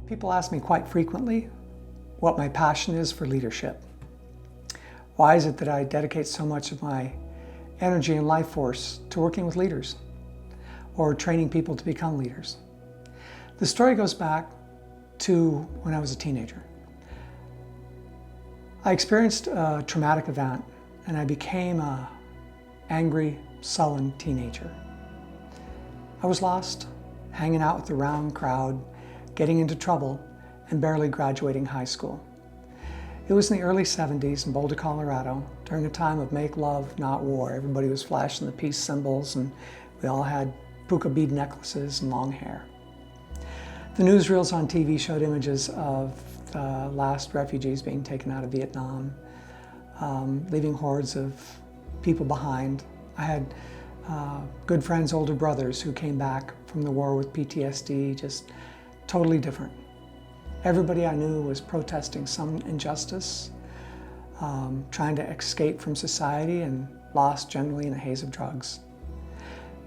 People ask me quite frequently what my passion is for leadership. Why is it that I dedicate so much of my energy and life force to working with leaders or training people to become leaders? The story goes back to when I was a teenager. I experienced a traumatic event and I became an angry, sullen teenager. I was lost, hanging out with the round crowd, getting into trouble, and barely graduating high school. It was in the early 70s in Boulder, Colorado, during a time of make love, not war. Everybody was flashing the peace symbols and we all had puka bead necklaces and long hair. The newsreels on TV showed images of the last refugees being taken out of Vietnam, leaving hordes of people behind. I had good friends, older brothers who came back from the war with PTSD, just totally different. Everybody I knew was protesting some injustice, trying to escape from society and lost generally in a haze of drugs.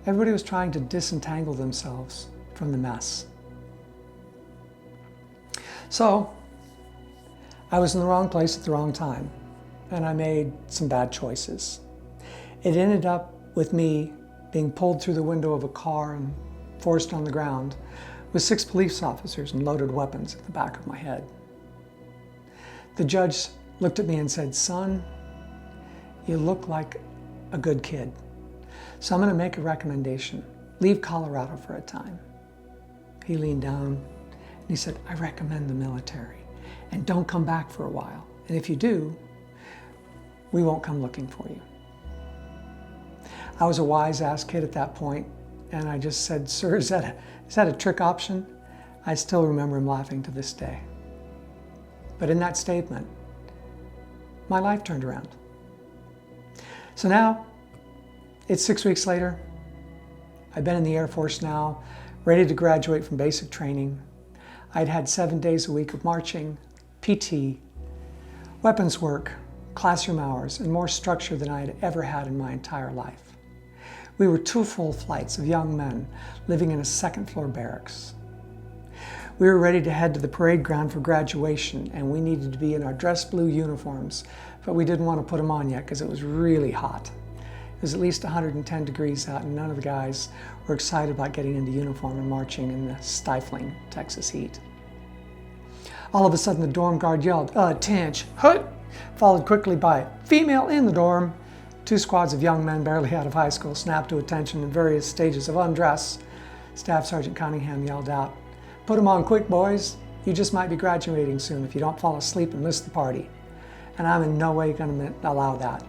Everybody was trying to disentangle themselves from the mess. So I was in the wrong place at the wrong time, and I made some bad choices. It ended up with me being pulled through the window of a car and forced on the ground with 6 police officers and loaded weapons at the back of my head. The judge looked at me and said, "Son, you look like a good kid. So I'm going to make a recommendation. Leave Colorado for a time." He leaned down and he said, "I recommend the military, and don't come back for a while. And if you do, we won't come looking for you." I was a wise-ass kid at that point, and I just said, "Sir, is that a trick option?" I still remember him laughing to this day. But in that statement, my life turned around. So now, it's 6 weeks later. I've been in the Air Force now, ready to graduate from basic training. I'd had 7 days a week of marching, PT, weapons work, classroom hours, and more structure than I had ever had in my entire life. We were 2 full flights of young men living in a second-floor barracks. We were ready to head to the parade ground for graduation, and we needed to be in our dress blue uniforms, but we didn't want to put them on yet because it was really hot. It was at least 110 degrees out, and none of the guys were excited about getting into uniform and marching in the stifling Texas heat. All of a sudden, the dorm guard yelled, "Attention, hut!" followed quickly by, "Female in the dorm." 2 squads of young men barely out of high school snapped to attention in various stages of undress. Staff Sergeant Cunningham yelled out, "Put them on quick, boys. You just might be graduating soon if you don't fall asleep and miss the party." And I'm in no way going to allow that.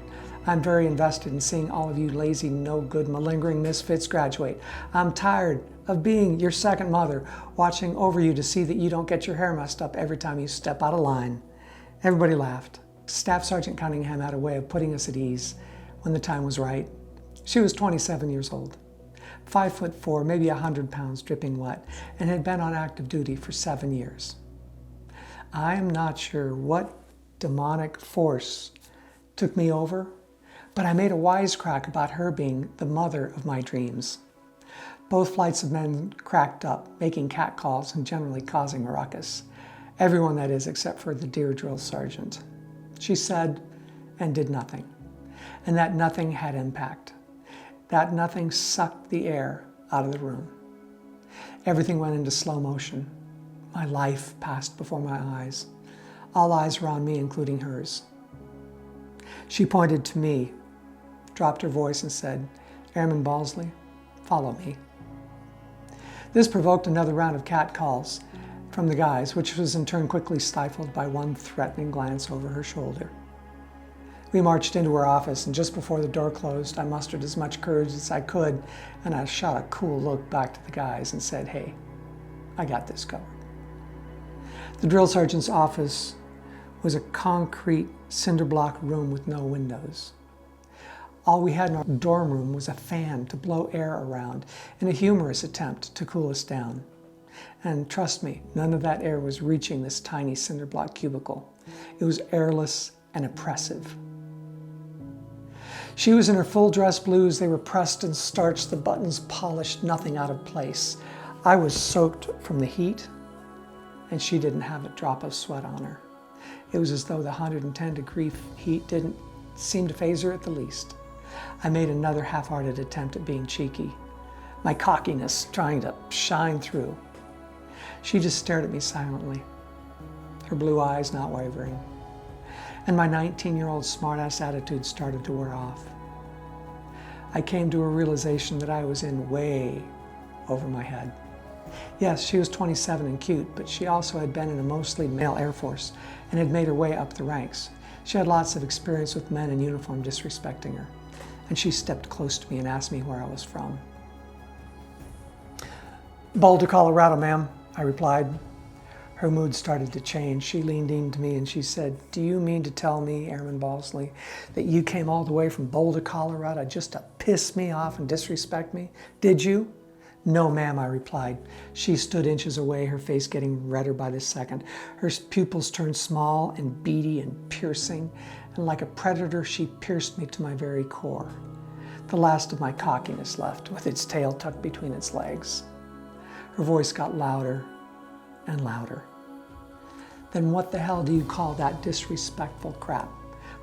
I'm very invested in seeing all of you lazy, no-good, malingering misfits graduate. I'm tired of being your second mother, watching over you to see that you don't get your hair messed up every time you step out of line. Everybody laughed. Staff Sergeant Cunningham had a way of putting us at ease when the time was right. She was 27 years old, 5'4", maybe 100 pounds, dripping wet, and had been on active duty for 7 years. I am not sure what demonic force took me over, but I made a wisecrack about her being the mother of my dreams. Both flights of men cracked up, making catcalls and generally causing a ruckus. Everyone, that is, except for the dear drill sergeant. She said and did nothing. And that nothing had impact. That nothing sucked the air out of the room. Everything went into slow motion. My life passed before my eyes. All eyes were on me, including hers. She pointed to me, dropped her voice and said, "Airman Balsley, follow me." This provoked another round of catcalls from the guys, which was in turn quickly stifled by one threatening glance over her shoulder. We marched into her office, and just before the door closed, I mustered as much courage as I could, and I shot a cool look back to the guys and said, "Hey, I got this covered." The drill sergeant's office was a concrete cinder block room with no windows. All we had in our dorm room was a fan to blow air around in a humorous attempt to cool us down. And trust me, none of that air was reaching this tiny cinder block cubicle. It was airless and oppressive. She was in her full dress blues. They were pressed and starched, the buttons polished, nothing out of place. I was soaked from the heat and she didn't have a drop of sweat on her. It was as though the 110-degree heat didn't seem to faze her at the least. I made another half-hearted attempt at being cheeky, my cockiness trying to shine through. She just stared at me silently, her blue eyes not wavering, and my 19-year-old smartass attitude started to wear off. I came to a realization that I was in way over my head. Yes, she was 27 and cute, but she also had been in a mostly male Air Force and had made her way up the ranks. She had lots of experience with men in uniform disrespecting her, and she stepped close to me and asked me where I was from. Boulder, Colorado, ma'am, I replied. Her mood started to change. She leaned into me and she said, "Do you mean to tell me, Airman Balsley, that you came all the way from Boulder, Colorado just to piss me off and disrespect me? Did you?" "No, ma'am," I replied. She stood inches away, her face getting redder by the second. Her pupils turned small and beady and piercing, and like a predator, she pierced me to my very core. The last of my cockiness left, with its tail tucked between its legs. Her voice got louder and louder. "Then what the hell do you call that disrespectful crap?"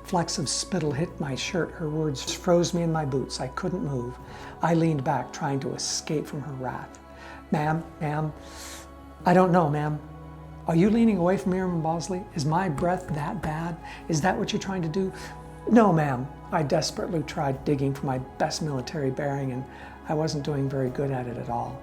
Flecks of spittle hit my shirt. Her words froze me in my boots. I couldn't move. I leaned back, trying to escape from her wrath. Ma'am, I don't know, ma'am. Are you leaning away from me, Airman Balsley? Is my breath that bad? Is that what you're trying to do?" "No, ma'am." I desperately tried digging for my best military bearing, and I wasn't doing very good at it at all.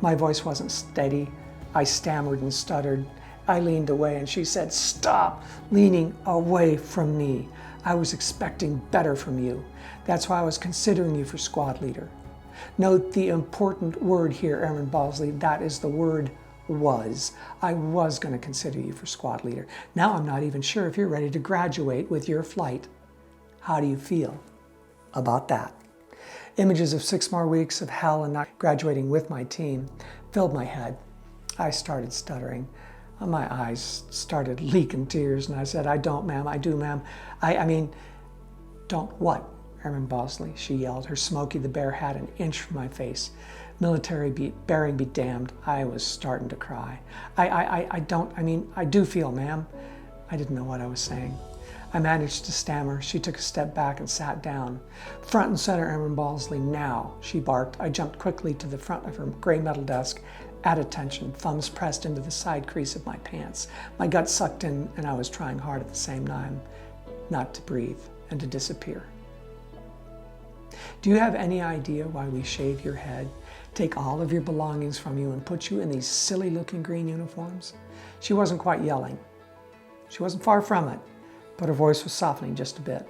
My voice wasn't steady. I stammered and stuttered. I leaned away and she said, "Stop leaning away from me. I was expecting better from you. That's why I was considering you for squad leader." Note the important word here, Airman Balsley. That is the word was. I was going to consider you for squad leader. Now I'm not even sure if you're ready to graduate with your flight. How do you feel about that? Images of 6 more weeks of hell and not graduating with my team filled my head. I started stuttering. My eyes started leaking tears, and I said, "I don't, ma'am. I do, ma'am. I mean, don't what, Airman Balsley?" she yelled, her Smokey the Bear hat an inch from my face. Military bearing be damned. I was starting to cry. I do feel, ma'am. I didn't know what I was saying. I managed to stammer. She took a step back and sat down. "Front and center, Airman Balsley, now," she barked. I jumped quickly to the front of her gray metal desk, at attention, thumbs pressed into the side crease of my pants. My gut sucked in, and I was trying hard at the same time not to breathe and to disappear. "Do you have any idea why we shave your head, take all of your belongings from you, and put you in these silly-looking green uniforms?" She wasn't quite yelling. She wasn't far from it, but her voice was softening just a bit.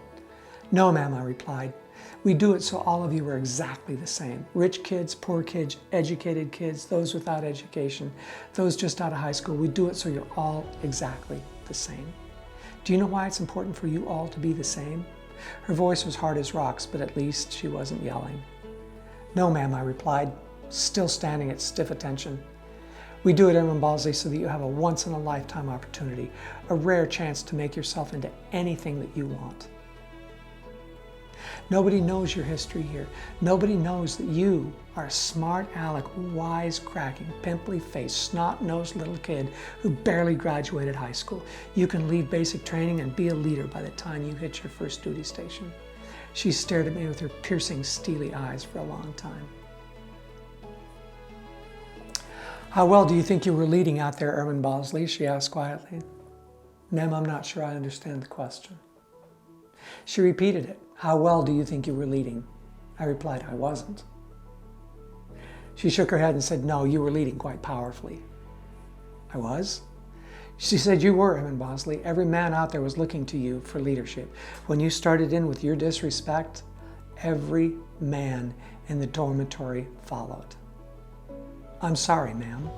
"No, ma'am," I replied. "We do it so all of you are exactly the same. Rich kids, poor kids, educated kids, those without education, those just out of high school. We do it so you're all exactly the same. Do you know why it's important for you all to be the same?" Her voice was hard as rocks, but at least she wasn't yelling. "No, ma'am," I replied, still standing at stiff attention. "We do it, Airman Balsley, so that you have a once-in-a-lifetime opportunity, a rare chance to make yourself into anything that you want. Nobody knows your history here. Nobody knows that you are a smart aleck, wise-cracking, pimply-faced, snot-nosed little kid who barely graduated high school. You can leave basic training and be a leader by the time you hit your first duty station." She stared at me with her piercing, steely eyes for a long time. "How well do you think you were leading out there, Airman Balsley?" she asked quietly. "Ma'am, I'm not sure I understand the question." She repeated it. "How well do you think you were leading?" I replied, "I wasn't." She shook her head and said, "No, you were leading quite powerfully." "I was?" She said, "You were, Airman Balsley. Every man out there was looking to you for leadership. When you started in with your disrespect, every man in the dormitory followed." "I'm sorry, ma'am."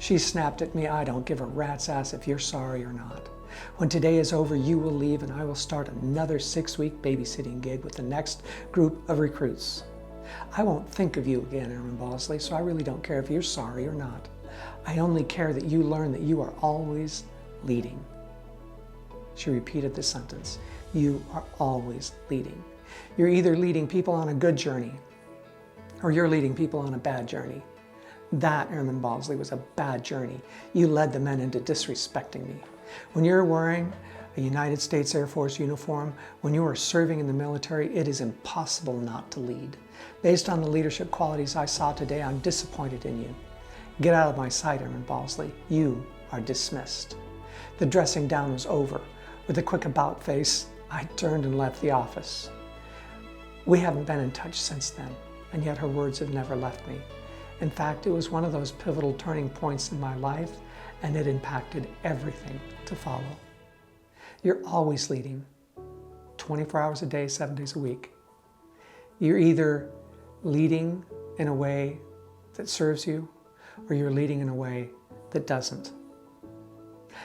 She snapped at me, "I don't give a rat's ass if you're sorry or not. When today is over, you will leave and I will start another 6-week babysitting gig with the next group of recruits. I won't think of you again, Airman Balsley, so I really don't care if you're sorry or not. I only care that you learn that you are always leading." She repeated the sentence. "You are always leading. You're either leading people on a good journey or you're leading people on a bad journey. That, Airman Bosley, was a bad journey. You led the men into disrespecting me. When you're wearing a United States Air Force uniform, when you are serving in the military, it is impossible not to lead. Based on the leadership qualities I saw today, I'm disappointed in you. Get out of my sight, Airman Bosley. You are dismissed. The dressing down was over. With a quick about face, I turned and left the office. We haven't been in touch since then, and yet her words have never left me. In fact, it was one of those pivotal turning points in my life, and it impacted everything to follow. You're always leading, 24 hours a day, 7 days a week. You're either leading in a way that serves you, or you're leading in a way that doesn't.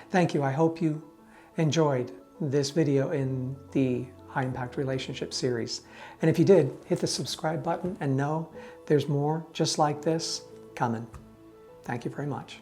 Thank you. I hope you enjoyed this video in the High Impact Relationship series. And if you did, hit the subscribe button and know there's more just like this coming. Thank you very much.